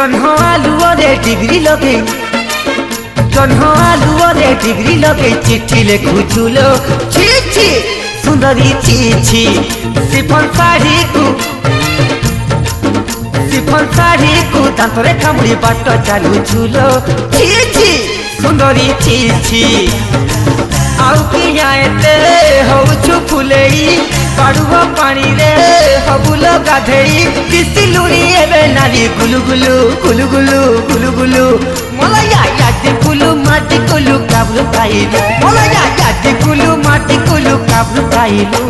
जन्ह आलुअरे degree लगे जन्ह आलुअरे degree लगे चिट्ठी लिखुचुलो छी छी सुंदरी छी छी सिफन साड़ी को दांतरे कामुड़ी बाट चलुचुलो छी छी सुंदरी छी छी आउ किया एते होउछु फुलेई पाड़ुव पानी रे हबुल गाधेई दिसिलुनी एबे नारी गुलु गुलु गुलु गुलु गुलु गुलु मलया यादी गुलु माटी गुलु काबलु खाइलु मलया यादी गुलु माटी गुलु काबलु खाइलु।